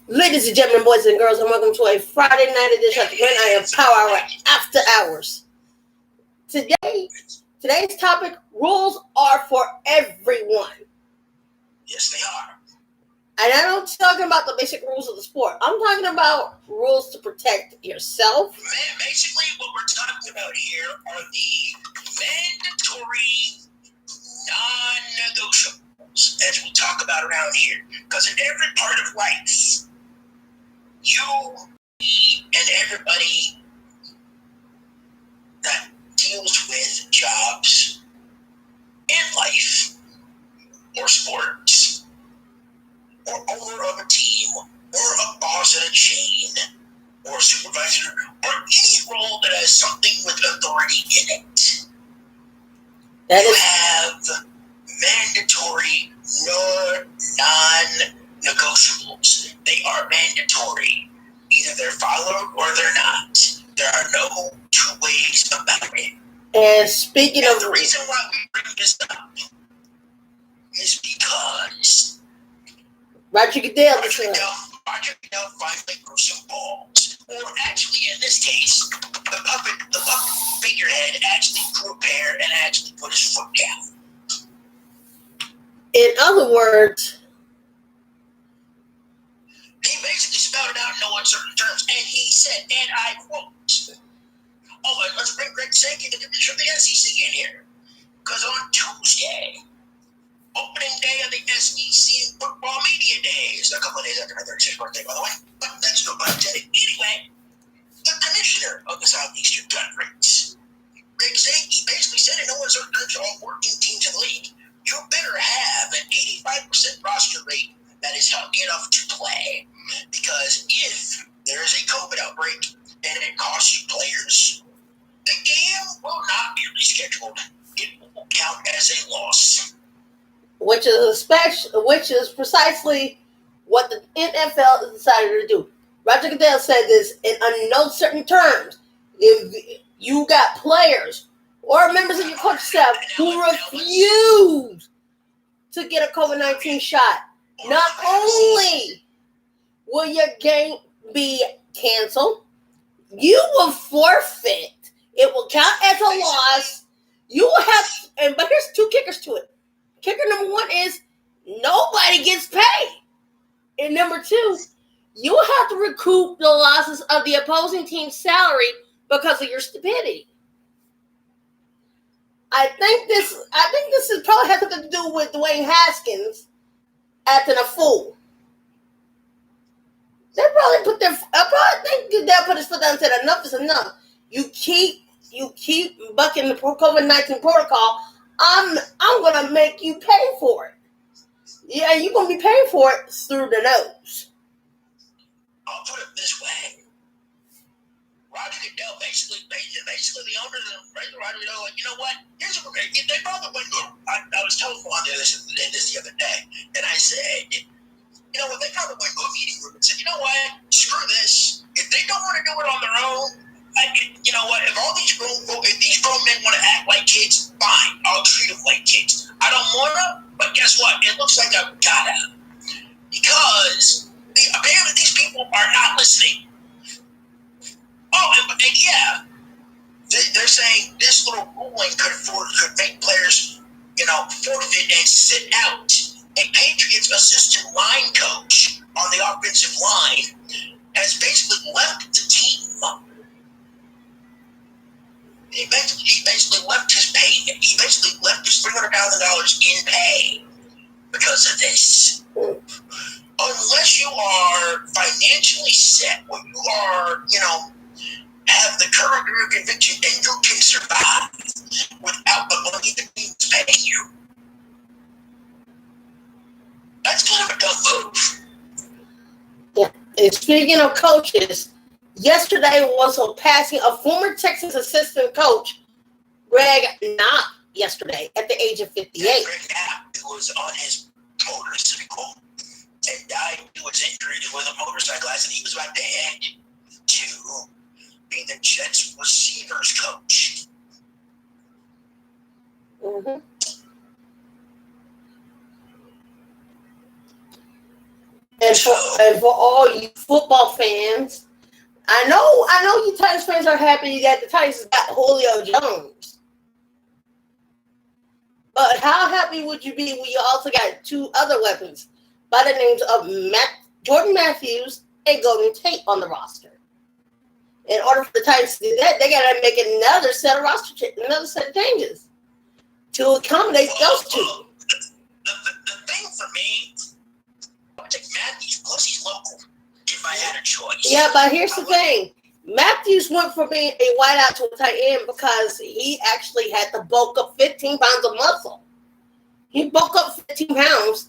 Ladies and gentlemen, boys and girls, and welcome to a Friday night edition of the Grand Iron Power Hour After Hours. Today's topic: rules are for everyone. Yes, they are. And I'm not talking about the basic rules of the sport. I'm talking about rules to protect yourself. Basically, what we're talking about here are the mandatory non-negotiables, as we talk about around here. Because in every part of life, you, me, and everybody that deals with jobs and life or sports or owner of a team or a boss at a chain or supervisor or any role that has something with authority in it. You have mandatory non-negotiables. They are mandatory. Either they're followed or they're not. There are no two ways about it. And speaking of the reason why we bring this up is because Roger Goodell finally grew some balls. Or actually, in this case, the puppet figurehead actually grew a pair and actually put his foot down. In other words, he basically spelled it out in no uncertain terms, and he said, and I quote, let's bring Greg Sankey, the commissioner of the SEC, in here. Because on Tuesday, opening day of the SEC Football Media Days, a couple of days after my 36th birthday, by the way, but that's no pun intended. Anyway, the commissioner of the Southeastern Conference, Greg Sankey, basically said in no uncertain terms to all 14 teams in the league, you better have an 85% roster rate that is healthy enough to play. Because if there is a COVID outbreak and it costs you players, the game will not be rescheduled. It will count as a loss. Which is precisely what the NFL decided to do. Roger Goodell said this in no certain terms. If you got players or members of your coaching staff who refuse to get a COVID-19 shot, not only will your game be canceled, you will forfeit. It will count as a loss. You will have, but here's two kickers to it. Kicker number one is nobody gets paid. And number two, you will have to recoup the losses of the opposing team's salary because of your stupidity. I think this is probably has something to do with Dwayne Haskins acting a fool. I probably think they'll put his foot down and said enough is enough. You keep bucking the COVID-19 protocol. I'm gonna make you pay for it. Yeah, you're gonna be paying for it through the nose. I'll put it this way. Roger Goodell basically the owner of the Roger Goodell, like, you know what? Here's what we're gonna get. They probably went to I was telephoned on this the other day, and I said, you know what, they probably went to a meeting room and said, you know what, screw this. If they don't want to do it on their own, you know what, if these grown men want to act like kids, fine, I'll treat them like kids. I don't want to, but guess what? It looks like I've got to. Because apparently these people are not listening. And yeah, they're saying this little ruling could make players, forfeit and sit out. A Patriots assistant line coach on the offensive line has basically left the team. He basically left his pay. He basically left his $300,000 in pay because of this. Unless you are financially set, or you are, have the courage or conviction, and you can survive without the money the team's paying you. That's kind of a dumb move. Yeah. And speaking of coaches, yesterday was a passing of former Texas assistant coach Greg Knopp yesterday at the age of 58. Greg Knopp was on his motorcycle and died to his injury with a motorcycle accident. He was about to head to be the Jets receivers coach. Mm-hmm. And for all you football fans, I know you Titans fans are happy that the Titans got Julio Jones. But how happy would you be when you also got two other weapons by the names of Jordan Matthews and Golden Tate on the roster? In order for the Titans to do that, they got to make another set of changes to accommodate those two. The thing for me, I would take Matthews plus he's local if I had a choice. Yeah, but here's the thing. Matthews went from being a wideout to a tight end because he actually had to bulk up 15 pounds of muscle. He bulked up 15 pounds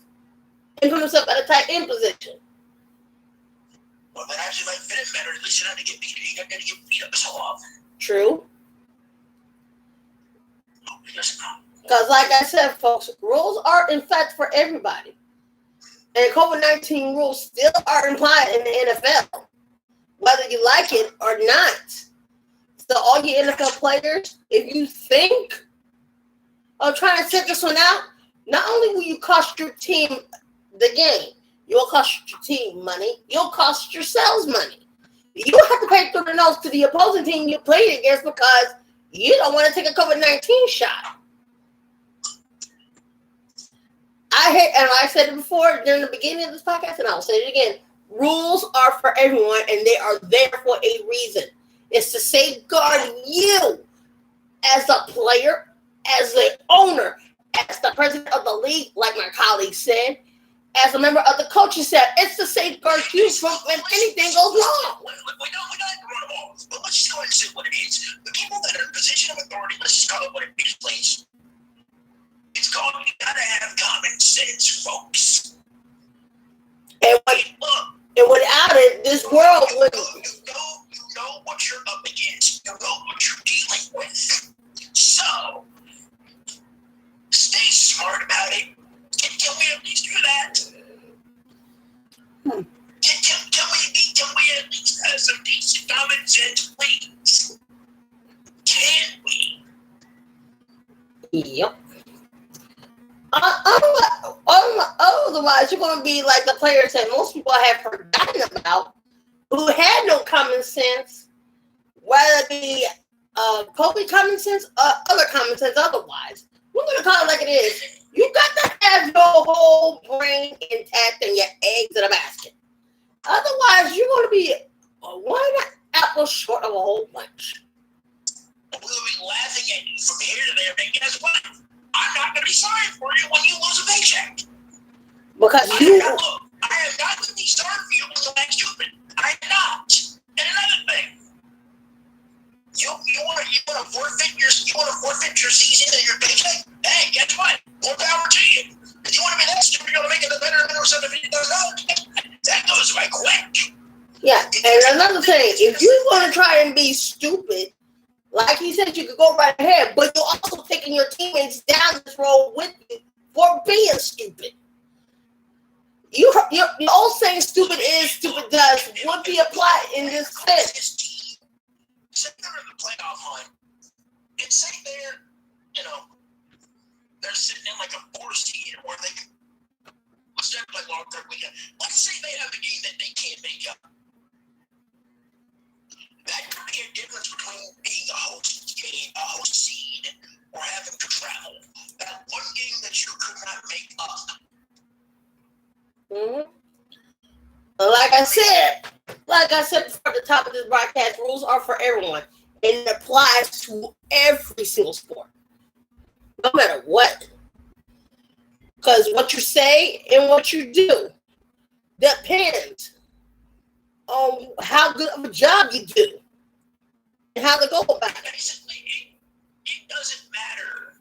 and put himself at a tight end position. Well, that actually might fit him better. At least you don't have to get beat up so often. True. Because like I said, folks, rules are in fact for everybody. And COVID-19 rules still are implied in the NFL, whether you like it or not. So all you NFL players, if you think of trying to set this one out, not only will you cost your team the game, you'll cost your team money, you'll cost yourselves money. You have to pay through the nose to the opposing team you played against because you don't want to take a COVID-19 shot. I said it before during the beginning of this podcast, and I'll say it again. Rules are for everyone, and they are there for a reason. It's to safeguard you as a player, as the owner, as the president of the league, like my colleague said, as a member of the coaching staff. It's to safeguard you from when anything goes wrong. We don't run them all, but let's just go ahead and say what it is. The people that are in a position of authority, let's just call it what it is, please. It's called, you gotta have common sense, folks. And without it, this world would. You know what you're up against. You know what you're dealing with. So, stay smart about it. Can we at least do that? Can we at least have some decent common sense, please? Can we? Yep. Otherwise, you're going to be like the players that most people have forgotten about, who had no common sense, whether it be COVID common sense or other common sense otherwise. We're going to call it like it is. You got to have your whole brain intact and your eggs in a basket. Otherwise, you're going to be one apple short of a whole bunch. We'll be laughing at you from here to there, and guess what? I'm not going to be sorry for you when you lose a paycheck. Because I am not going to be sorry for you when you act stupid. I am not. And another thing, you want to forfeit your season and your paycheck? Hey, guess what? More power to you. If you want to be that stupid, you're going to make it a better than $750,000. That goes right quick. Yeah, and another thing, if you want to try and be stupid, like he said, you could go right ahead, but you're also taking your teammates down this road with you for being stupid. Your old saying "stupid is, stupid does" would be applied in this sense. Say they're in the playoff hunt, and say they're sitting in like a 4 seed where they can, let's say play long term weekend. Let's say they have a game that they can't make up. That could be a difference between being a host seed, or having to travel. That one game that you could not make up. Mm-hmm. Like I said before the top of this broadcast, rules are for everyone, and it applies to every single sport, no matter what. Because what you say and what you do depends on how good of a job you do and how to go about it. Basically, it doesn't matter,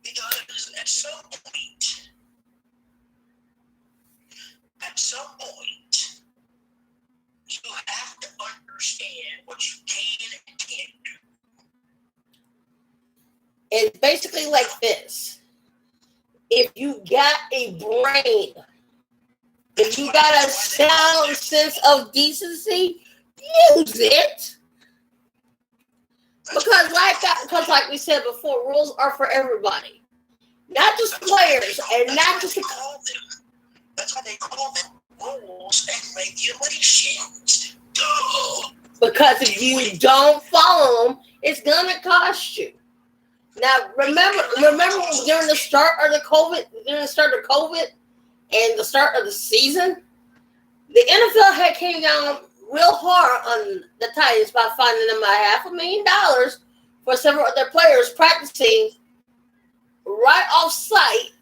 because at some point, you have to understand what you can and can't do. It's basically like this. If you got a brain, if you got a sound sense of decency, use it. Because like we said before, rules are for everybody. Not just players, and not just... That's why they call them rules and regulations. Duh. Because if you don't follow them, it's gonna cost you. Now, remember during the start of COVID, and the start of the season, the NFL had came down real hard on the Titans by finding them $500,000 for several of their players practicing right off site,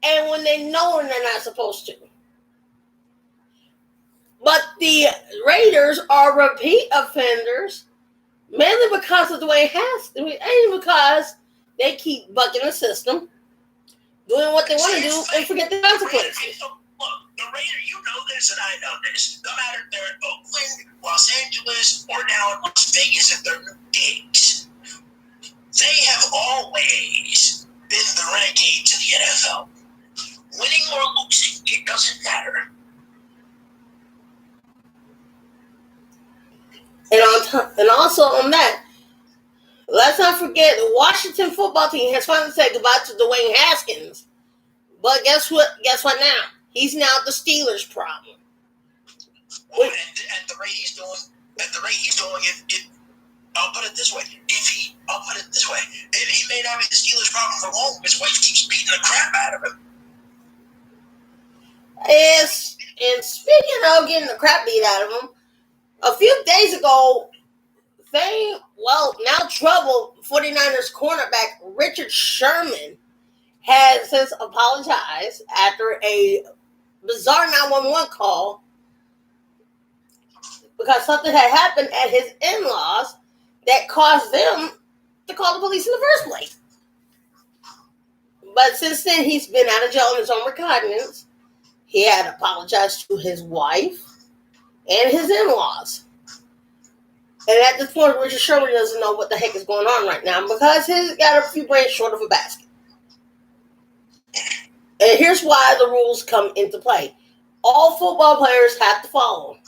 and when they know when they're not supposed to. But the Raiders are repeat offenders, mainly because of Dwayne Haskins, and because they keep bucking the system, doing what they want to do, and forget the consequences. Look, the Raiders, you know this, and I know this. No matter if they're in Oakland, Los Angeles, or now in Las Vegas at their new gigs, they have always been the renegades of the NFL. Winning or losing, it doesn't matter. And also on that, let's not forget the Washington football team has finally said goodbye to Dwayne Haskins. But guess what? Guess what now? He's now the Steelers' problem. Well, at the rate he's doing it, I'll put it this way. If he may not be the Steelers' problem for long, his wife keeps beating the crap out of him. And speaking of getting the crap beat out of him, a few days ago, now troubled 49ers cornerback Richard Sherman has since apologized after a bizarre 911 call because something had happened at his in-laws that caused them to call the police in the first place. But since then, he's been out of jail on his own recognizance. He had apologized to his wife and his in-laws. And at this point, Richard Sherman doesn't know what the heck is going on right now because he's got a few brains short of a basket. And here's why the rules come into play. All football players have to follow them.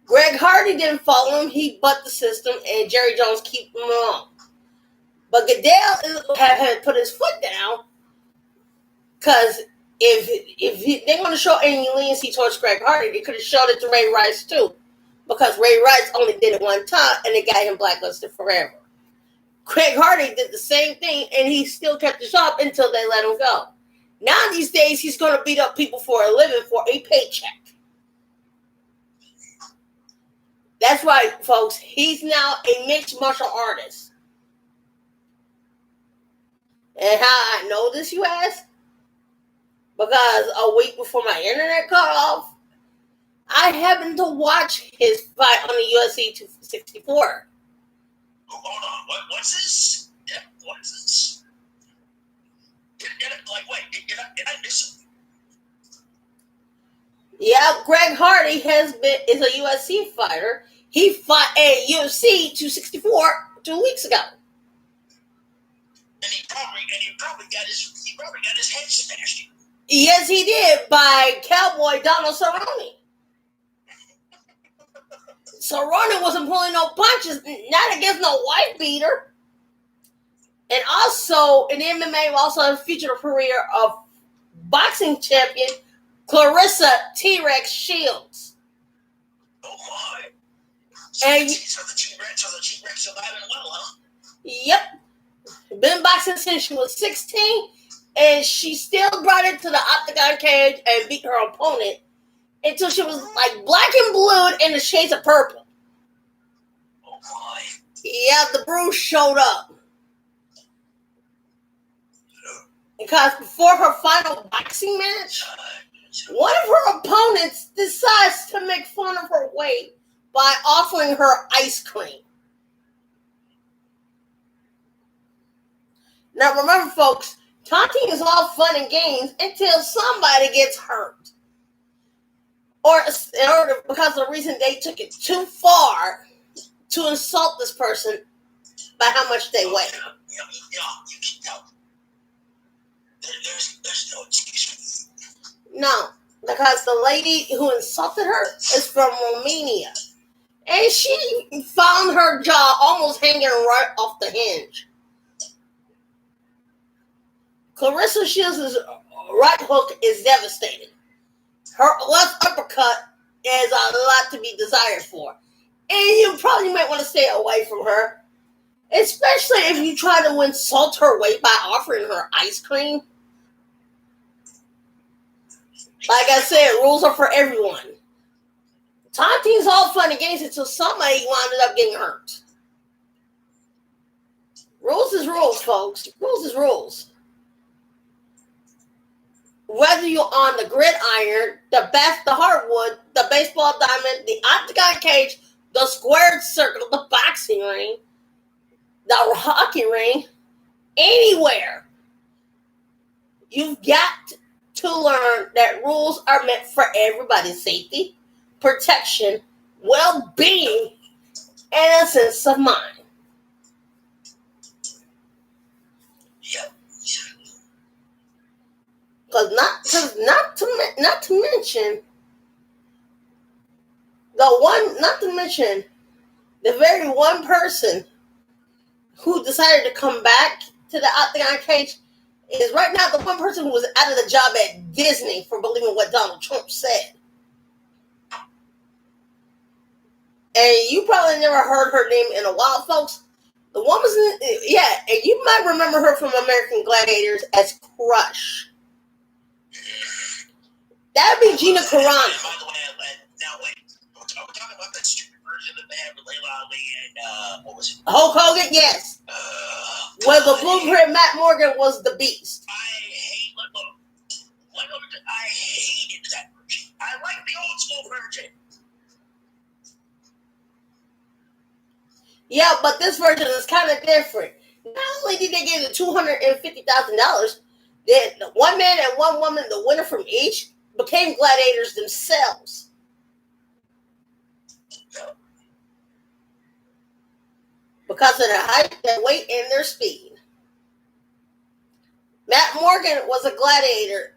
Greg Hardy didn't follow him. He butt the system, and Jerry Jones keep him along. But Goodell had put his foot down because if they're going to show any leniency towards Greg Hardy, they could have showed it to Ray Rice too. Because Ray Rice only did it one time, and they got him blacklisted forever. Craig Hardy did the same thing, and he still kept his job until they let him go. Now these days, he's going to beat up people for a living for a paycheck. That's right, folks. He's now a mixed martial artist. And how I know this, you ask? Because a week before my internet cut off, I happened to watch his fight on the UFC 264. Hold on, what's this? Yeah, what's this? Did I miss him? Yeah, Greg Hardy is a UFC fighter. He fought at UFC 264 2 weeks ago. And he probably got his head smashed in. Yes, he did, by Cowboy Donald Cerrone. Cerrone wasn't pulling no punches, not against no white beater. And also, in MMA, we also featured a career of boxing champion Clarissa T-Rex Shields. Oh my! So the T-Rex alive and well, huh? Yep. Been boxing since she was 16, and she still brought it to the octagon cage and beat her opponent until she was like black and blue in the shades of purple. Oh my! Yeah, the bruise showed up. Because before her final boxing match, one of her opponents decides to make fun of her weight by offering her ice cream. Now remember, folks, taunting is all fun and games until somebody gets hurt. Or because of the reason they took it too far to insult this person by how much they weigh. There's no excuse. No, because the lady who insulted her is from Romania. And she found her jaw almost hanging right off the hinge. Clarissa Shields' right hook is devastating. Her left uppercut is a lot to be desired for. And you probably might want to stay away from her. Especially if you try to insult her weight by offering her ice cream. Like I said, rules are for everyone. Taunting's all fun and games until somebody wound up getting hurt. Rules is rules, folks. Rules is rules. Whether you're on the gridiron, the hardwood, the baseball diamond, the octagon cage, the squared circle, the boxing ring, the hockey ring, anywhere, you've got to learn that rules are meant for everybody's safety, protection, well-being, and a sense of mind. Yep. Because not to mention the very one person who decided to come back to the octagon cage is right now the one person who was out of the job at Disney for believing what Donald Trump said. And you probably never heard her name in a while, folks. The woman's, and you might remember her from American Gladiators as Crush. That would be Gina Carano. By the way, now wait. Are we talking about that stupid version that they had with Layla Ali and, what was it? Hulk Hogan, yes. Where the blueprint Matt Morgan was the Beast. I hated that version. I like the old school version. Yeah, but this version is kind of different. Not only did they give the $250,000, then one man and one woman, the winner from each, became gladiators themselves. Because of their height, their weight, and their speed. Matt Morgan was a gladiator,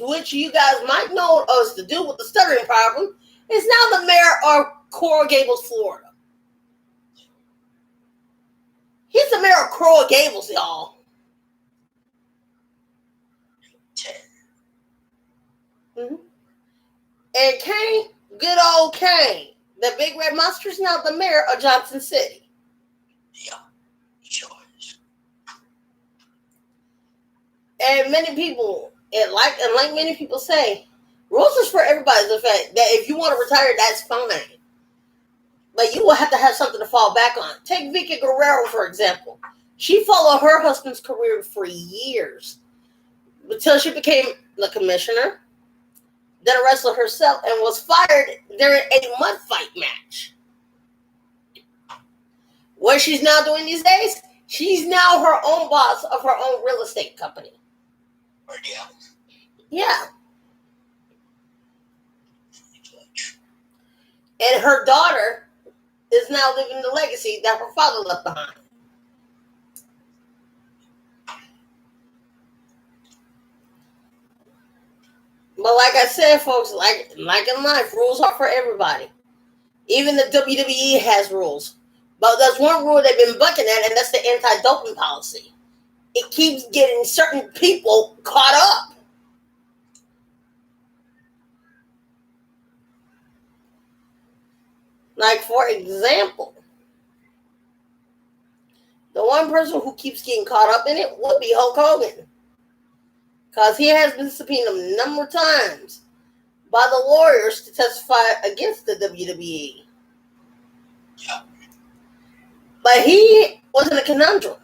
which you guys might know as the dude with the stuttering problem, is now the mayor of Coral Gables, Florida. He's the mayor of Coral Gables, y'all. Mm-hmm. And Kane, good old Kane, the Big Red Monster, is now the mayor of Johnson City. Yeah, sure is. And many people, like many people say, rules is for everybody. The fact that if you want to retire, that's fine. But you will have to have something to fall back on. Take Vicky Guerrero, for example. She followed her husband's career for years until she became the commissioner, then a wrestler herself, and was fired during a mud fight match. What she's now doing these days, she's now her own boss of her own real estate company. Yeah. And her daughter is now living the legacy that her father left behind. But like I said, folks, like in life, rules are for everybody. Even the WWE has rules. But there's one rule they've been bucking at, and that's the anti-doping policy. It keeps getting certain people caught up. Like, for example, the one person who keeps getting caught up in it would be Hulk Hogan. Because he has been subpoenaed a number of times by the lawyers to testify against the WWE. Yeah. But he was in a conundrum.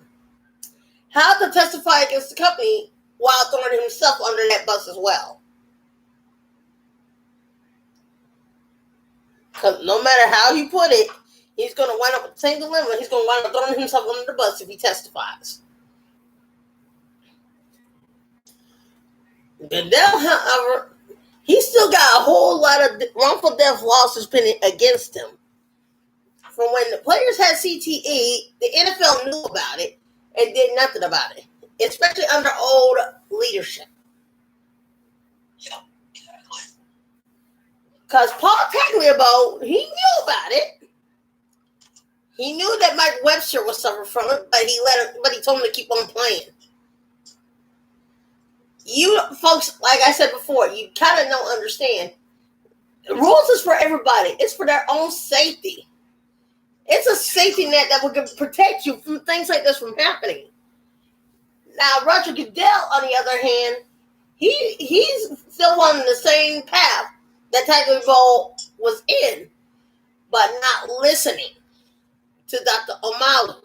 How to testify against the company while throwing himself under that bus as well. Because no matter how you put it, he's going to wind up with the same dilemma. He's going to wind up throwing himself under the bus if he testifies. Goodell, however, he still got a whole lot of wrongful death lawsuits pending against him. From when the players had CTE, the NFL knew about it and did nothing about it, especially under old leadership. Yeah, exactly. Because Paul Tagliabue, he knew about it. He knew that Mike Webster would suffer from it, but he told him to keep on playing. You folks, like I said before, you kind of don't understand. The rules is for everybody. It's for their own safety. It's a safety net that will protect you from things like this from happening. Now, Roger Goodell, on the other hand, he's still on the same path that Tagovailoa was in, but not listening to Dr. Omalu.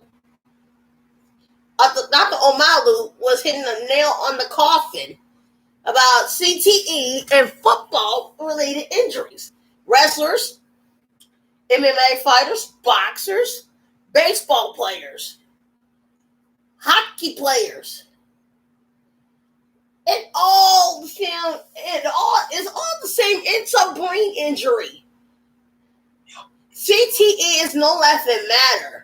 Dr. Omalu was hitting a nail on the coffin about CTE and football-related injuries. Wrestlers, MMA fighters, boxers, baseball players, hockey players. It's all the same. It's a brain injury. CTE is no laughing matter.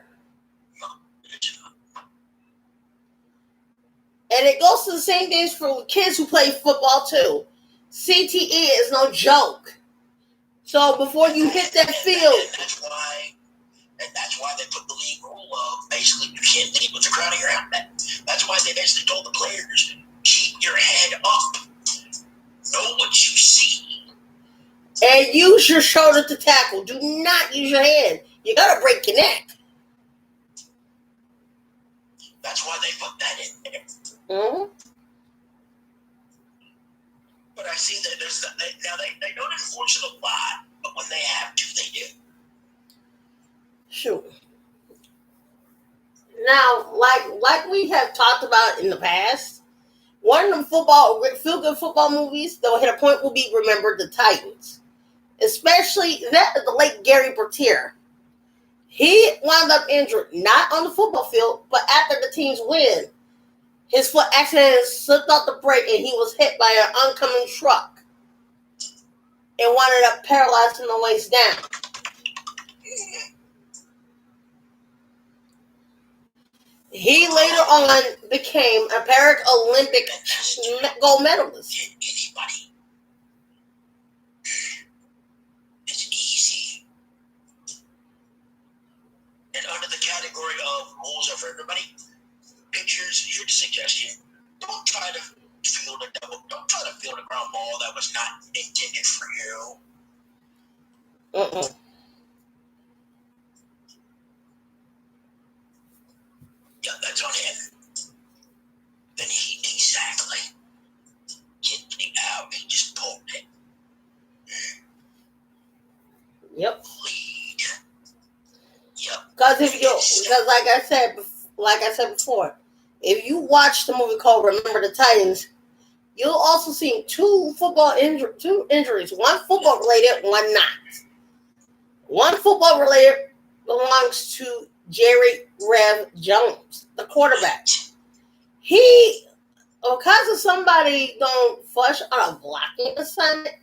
And it goes to the same things for kids who play football too. CTE is no joke. So before you hit that field, that's why they put the league rule of basically you can't lead with the crowd around that. That's why they basically told the players, keep your head up, know what you see, and use your shoulder to tackle. Do not use your hand. You gotta break your neck. That's why they put that in there. Mm-hmm. But I see that they don't enforce it a lot, but when they have to, they do. Sure. Now, like we have talked about in the past, one of the feel-good football movies that will hit a point will be Remember the Titans. Especially that of the late Gary Bertier. He wound up injured, not on the football field, but after the team's win. His foot accidentally slipped off the brake and he was hit by an oncoming truck and wound up paralyzed from the waist down. He later on became a Paralympic gold medalist. Anybody. It's easy. And under the category of rules are for everybody, pictures, here's a suggestion. Don't try to field a ground ball that was not intended for you. Yeah, that's on him. Then he exactly kicked me out and just pulled it. Yep. Lead. Yep. Because like I said before, if you watch the movie called Remember the Titans, you'll also see two injuries. One football related, one not. One football related belongs to Jerry Rev Jones, the quarterback. Because of somebody don't flush on a blocking assignment,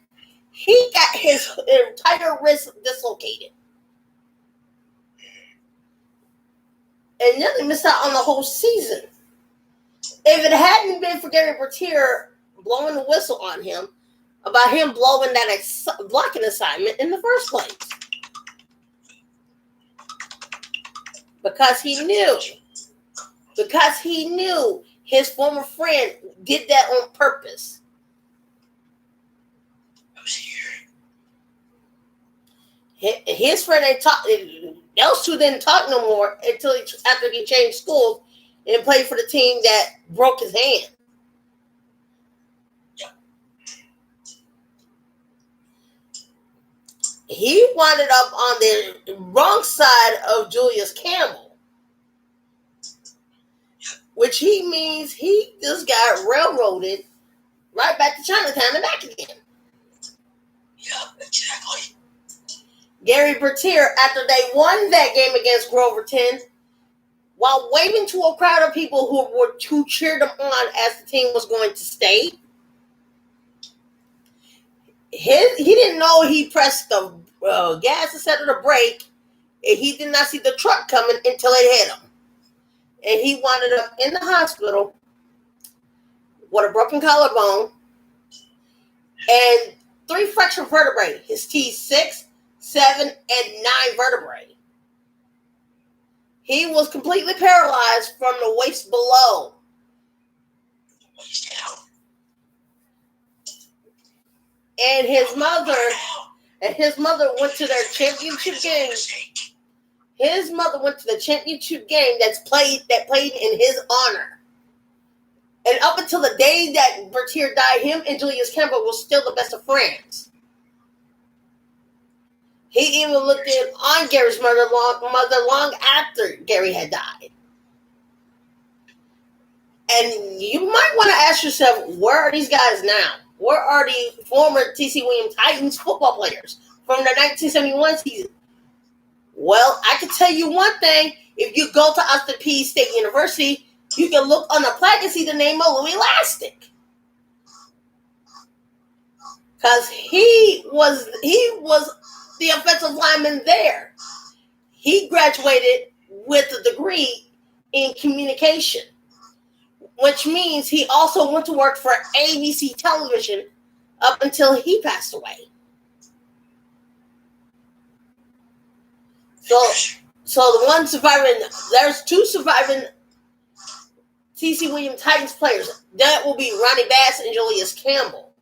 he got his entire wrist dislocated. And nearly missed out on the whole season. If it hadn't been for Gary Bertier blowing the whistle on him about him blowing that blocking assignment in the first place. Because he knew his former friend did that on purpose. His friend ain't talk. Those two didn't talk no more until after he changed schools and played for the team that broke his hand. He wound up on the wrong side of Julius Campbell, which he means he just got railroaded right back to Chinatown and back again. Yeah, exactly. Gary Bertier, after they won that game against Grover 10, while waving to a crowd of people who cheered him on as the team was going to stay, he didn't know he pressed the gas instead of the brake, and he did not see the truck coming until it hit him. And he wound up in the hospital with a broken collarbone and 3 fractured vertebrae. His T6, 7, and 9 vertebrae. He was completely paralyzed from the waist below. Waist down. and his mother went to their championship game. His mother went to the championship game that played in his honor. And up until the day that Bertier died, him and Julius Campbell were still the best of friends. He even looked in on Gary's mother long after Gary had died. And you might want to ask yourself, where are these guys now? Where are the former T.C. Williams Titans football players from the 1971 season? Well, I can tell you one thing. If you go to Austin Peay State University, you can look on the plaque and see the name of Louis Lastik. Because he was the offensive lineman there. He graduated with a degree in communication, which means he also went to work for ABC Television up until he passed away. So the one surviving, there's two surviving T.C. Williams Titans players. That will be Ronnie Bass and Julius Campbell.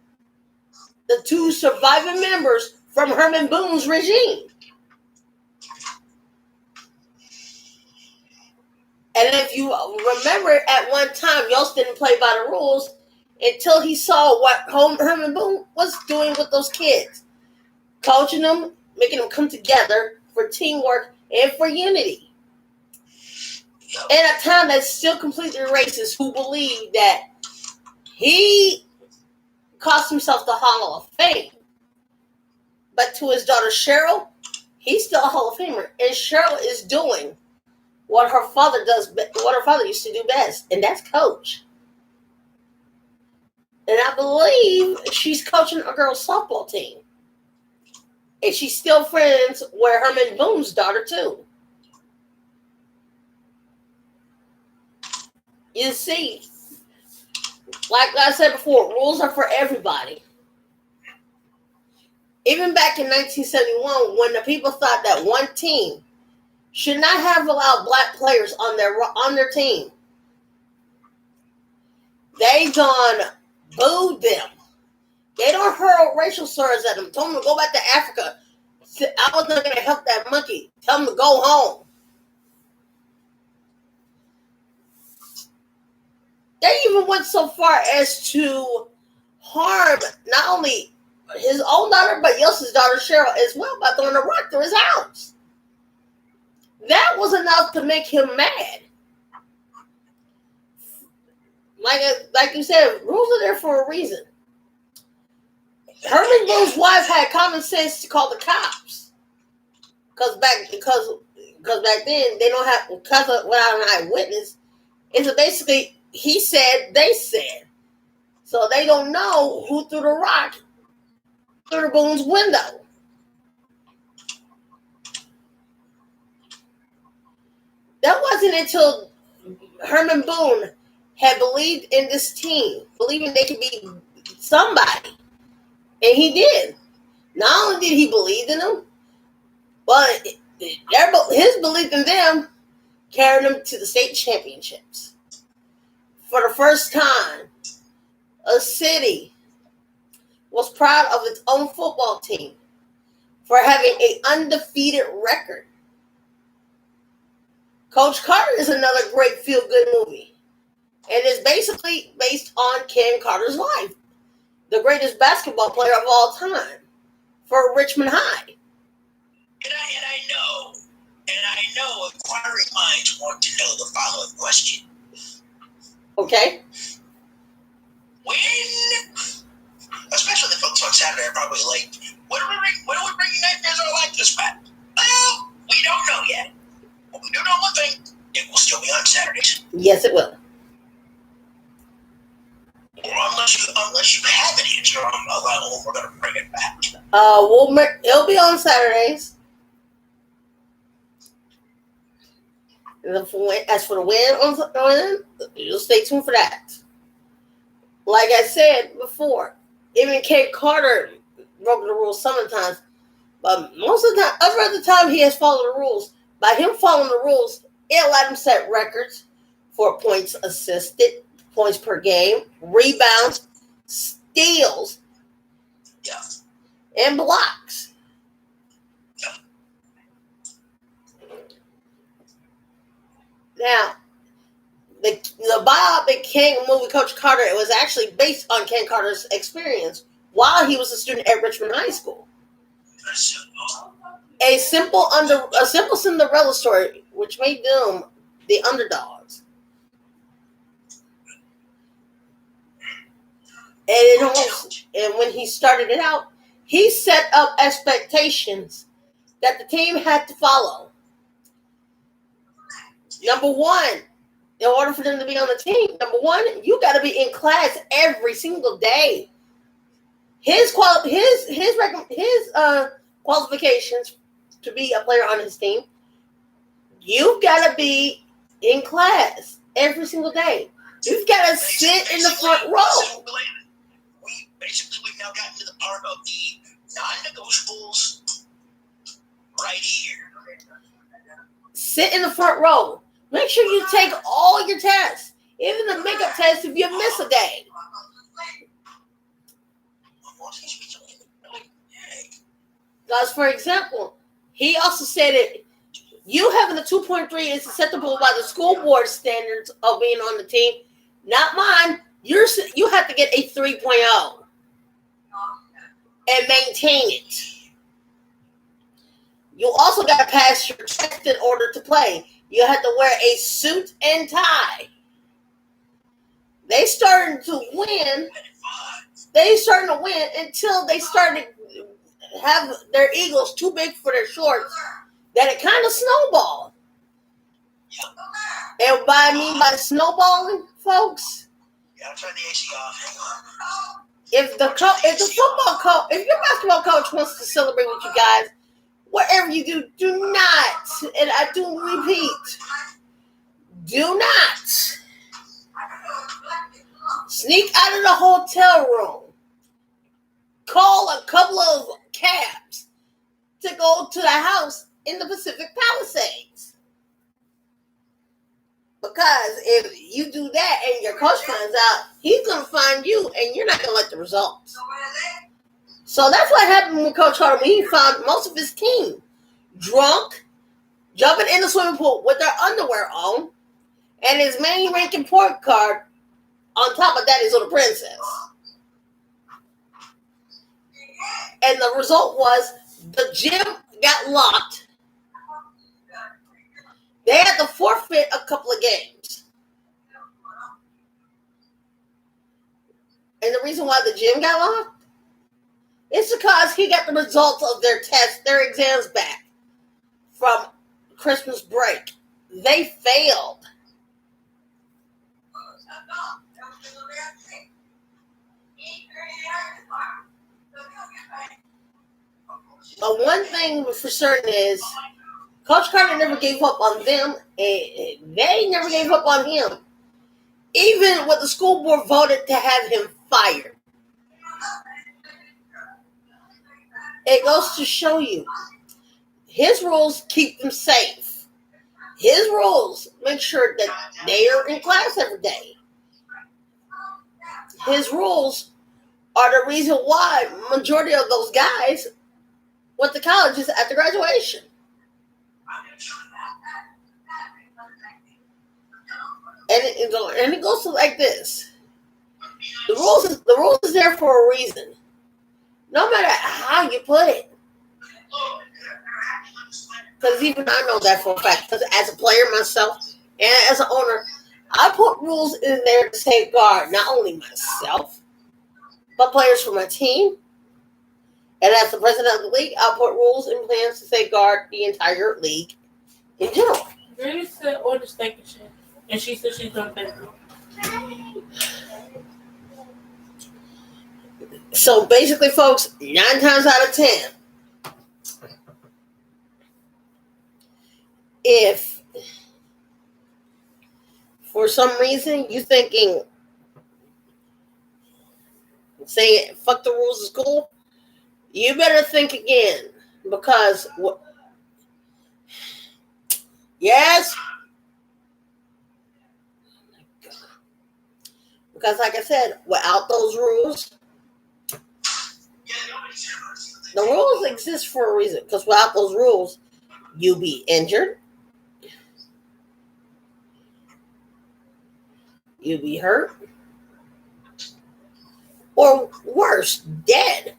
The two surviving members from Herman Boone's regime. And if you remember, at one time, Yost didn't play by the rules until he saw what Herman Boone was doing with those kids. Coaching them, making them come together for teamwork and for unity. In a town that's still completely racist, who believe that he cost himself the Hall of Fame. But to his daughter Cheryl, he's still a Hall of Famer. And Cheryl is doing what her father used to do best, and that's coach. And I believe she's coaching a girls' softball team. And she's still friends with Herman Boone's daughter, too. You see, like I said before, rules are for everybody. Even back in 1971, when the people thought that one team should not have allowed black players on their team, they gone booed them. They don't hurl racial slurs at them. Told them to go back to Africa. I was not going to help that monkey. Tell them to go home. They even went so far as to harm not only his own daughter, but Yost's daughter Cheryl as well by throwing a rock through his house. That was enough to make him mad. Like you said, rules are there for a reason. Herman Boone's wife had common sense to call the cops. Because back then they don't have, because of without an eyewitness, it's basically he said, they said. So they don't know who threw the rock through the Boone's window. That wasn't until Herman Boone had believed in this team, believing they could be somebody. And he did. Not only did he believe in them, but his belief in them carried them to the state championships. For the first time, a city was proud of its own football team for having an undefeated record. Coach Carter is another great feel-good movie. And it's basically based on Ken Carter's life, the greatest basketball player of all time for Richmond High. And I know inquiring minds want to know the following question. Okay. When, especially the folks on Saturday are probably like, when are we bringing Nightmares on a Likeness back? Well, we don't know yet. But we do know one thing. It will still be on Saturdays. Yes, it will. Or unless you have an answer on a level, we're going to bring it back. It'll be on Saturdays. As for the win, you'll stay tuned for that. Like I said before, even Ken Carter broke the rules sometimes, but most of the time, other time he has followed the rules. By him following the rules, it allowed him set records for points assisted, points per game, rebounds, steals, Yeah. and blocks. Now, the biopic King movie Coach Carter, it was actually based on Ken Carter's experience while he was a student at Richmond High School. A simple Cinderella story, which made them the underdogs. And when he started it out, he set up expectations that the team had to follow. Number one, in order for them to be on the team, number one, you got to be in class every single day. His qualifications to be a player on his team, you've got to be in class every single day. You've got to sit in the front row. We've now gotten to the part of the non-negotiables right here. Sit in the front row. Make sure you take all your tests, even the makeup test if you miss a day. Because, for example, he also said it. You having a 2.3 is acceptable by the school board standards of being on the team, not mine. You have to get a 3.0 and maintain it. You also got to pass your test in order to play. You have to wear a suit and tie. They started to win. Until they started to have their Eagles too big for their shorts. That it kind of snowballed. And what I mean by snowballing, folks, Yeah, turn the AC off. if your basketball coach wants to celebrate with you guys, whatever you do not, and I do repeat, do not sneak out of the hotel room, call a couple of cabs to go to the house in the Pacific Palisades. Because if you do that and your coach finds out, he's going to find you and you're not going to like the results. So that's what happened with Coach Carter when he found most of his team drunk, jumping in the swimming pool with their underwear on, and his main ranking point guard on top of that is Little Princess. And the result was the gym got locked. They had to forfeit a couple of games. And the reason why the gym got locked is because he got the results of their tests, their exams back from Christmas break. They failed. But one thing for certain is Coach Carter never gave up on them, and they never gave up on him. Even when the school board voted to have him fired. It goes to show you, his rules keep them safe. His rules make sure that they are in class every day. His rules are the reason why majority of those guys went to colleges after graduation. And it goes to like this. The rules is there for a reason. No matter how you put it. Because even I know that for a fact. Because as a player myself and as an owner, I put rules in there to safeguard not only myself, but players for my team. And as the president of the league, I put rules and plans to safeguard the entire league in general. Granny said order steak and shit. And she said she's going to pay. So basically, folks, 9 times out of 10, if for some reason you're thinking, saying fuck the rules of school, you better think again. Because, yes, because like I said, without those rules, The rules exist for a reason, because without those rules, you'll be injured, you'll be hurt, or worse, dead.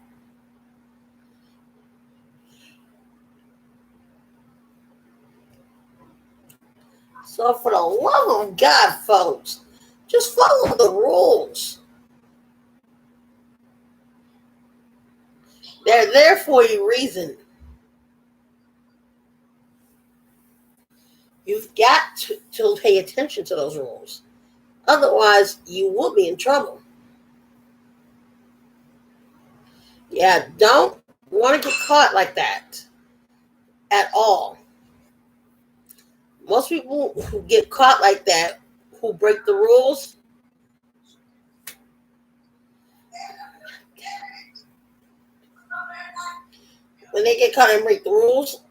So for the love of God, folks, just follow the rules. They're there for a reason. You've got to pay attention to those rules. Otherwise, you will be in trouble. Yeah, don't want to get caught like that at all. Most people who get caught like that, who break the rules, when they get caught and break the rules,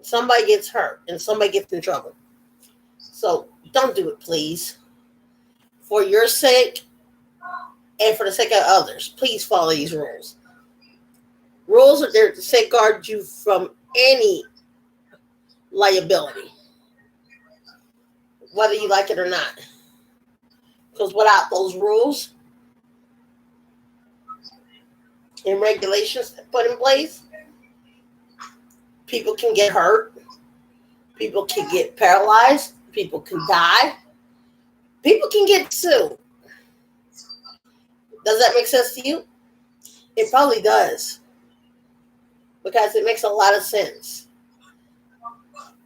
somebody gets hurt and somebody gets in trouble. So don't do it, please. For your sake and for the sake of others, please follow these rules. Rules are there to safeguard you from any liability, whether you like it or not. Because without those rules and regulations put in place, people can get hurt, people can get paralyzed, people can die, people can get sued. Does that make sense to you? It probably does. Because it makes a lot of sense.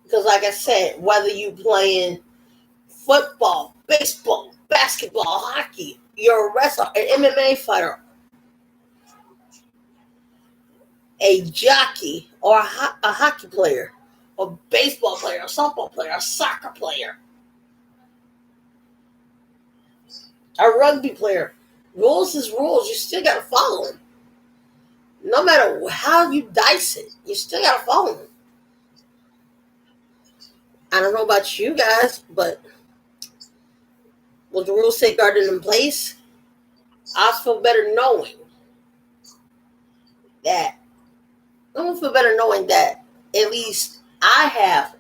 Because like I said, whether you playing football, baseball, basketball, hockey, you're a wrestler, an MMA fighter, a jockey, or a hockey player, a baseball player, a softball player, a soccer player, a rugby player. Rules is rules. You still got to follow them. No matter how you dice it, you still got to follow them. I don't know about you guys, but with the rules safeguarded in place, I feel better knowing that. I don't feel better knowing that at least I have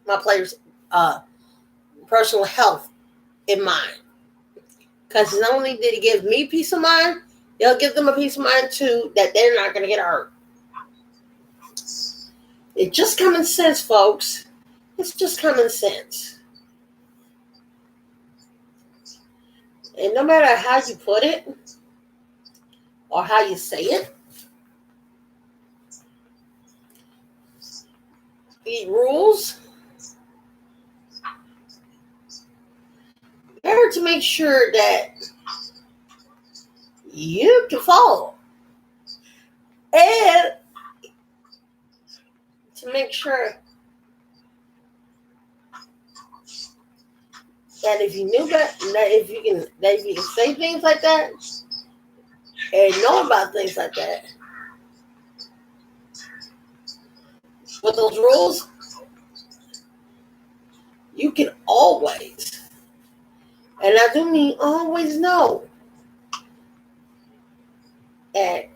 my players' personal health in mind. Because not only did he give me peace of mind, he'll give them a peace of mind too that they're not going to get hurt. It's just common sense, folks. It's just common sense. And no matter how you put it or how you say it, these rules are to make sure that you can follow. And to make sure that if you knew that if you can say things like that and know about things like that, with those rules, you can always, and I do mean always, know that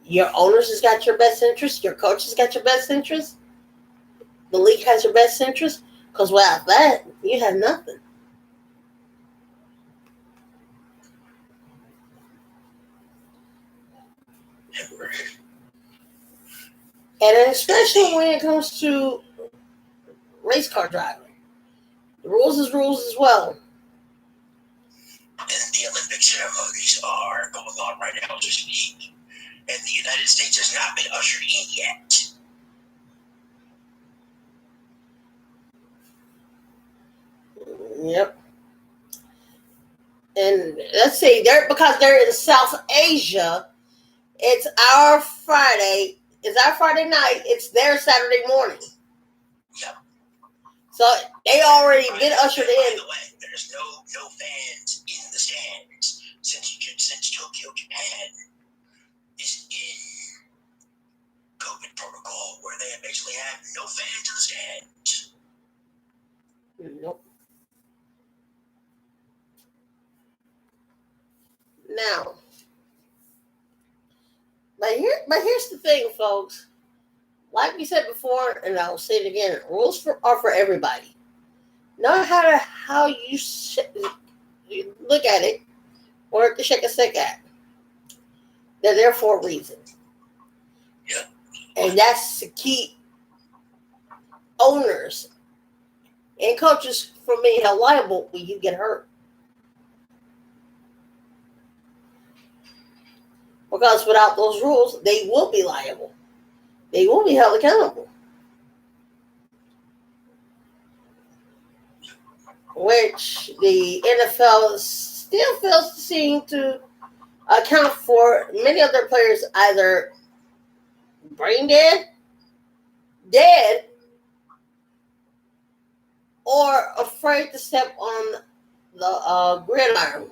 your owners has got your best interest, your coach has got your best interest, the league has your best interest, because without that, you have nothing. And especially when it comes to race car driving, the rules is rules as well. And the Olympic ceremonies are going on right now as we speak. And the United States has not been ushered in yet. Yep. And let's see, because they're in South Asia, it's our Friday. It's our Friday night. It's their Saturday morning. Yep. So they already been ushered By in. the way, there's no fans in the stands since Tokyo, Japan is in COVID protocol where they basically have no fans in the stands. Nope. Now, folks, like we said before, and I'll say it again, rules are for everybody. No matter how you look at it or to shake a stick at. They're there for a reason. Yeah. And that's to keep owners and coaches from being held liable when you get hurt. Because without those rules, they will be liable. They will be held accountable. Which the NFL still fails to seem to account for. Many of their players either brain dead, or afraid to step on the gridiron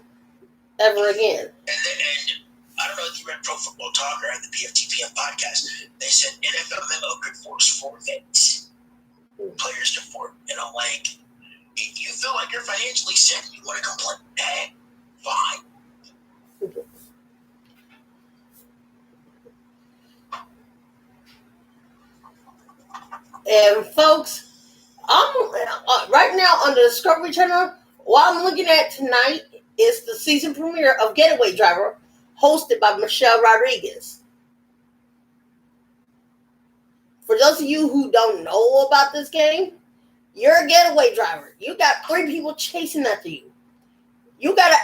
ever again. And I don't know if you read Pro Football Talk or the PFTPM podcast. They said NFL memo could force forfeits players to forfeit. And I'm like, if you feel like you're financially sick, you want to complain, hey, fine. And folks, I'm right now on the Discovery Channel. What I'm looking at tonight is the season premiere of Getaway Driver, hosted by Michelle Rodriguez. For those of you who don't know about this game, you're a getaway driver. You got 3 people chasing after you. You got to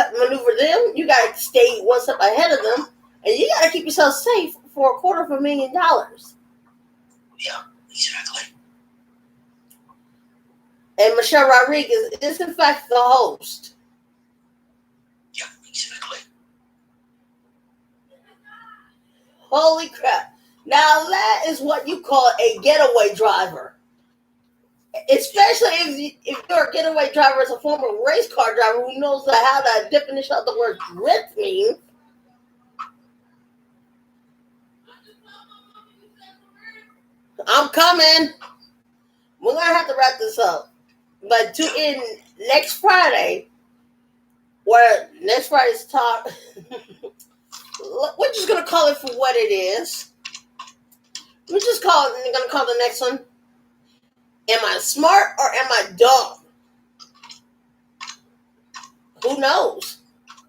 outmaneuver them. You got to stay one step ahead of them. And you got to keep yourself safe for $250,000. Yeah, exactly. And Michelle Rodriguez is, in fact, the host. Yeah, exactly. Holy crap. Now, that is what you call a getaway driver. Especially if you're a getaway driver as a former race car driver who knows how the definition of the word drift means. I'm coming. We're going to have to wrap this up. But tune in next Friday, where next Friday's talk, we're just going to call it for what it is. We're just going to call the next one, am I smart or am I dumb? Who knows?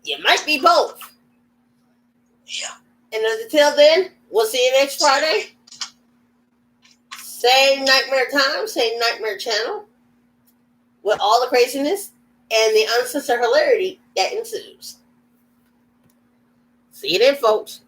You might be both. Yeah. And until then, we'll see you next Friday. Same nightmare time, same nightmare channel. With all the craziness and the uncensored hilarity that ensues. See you then, folks.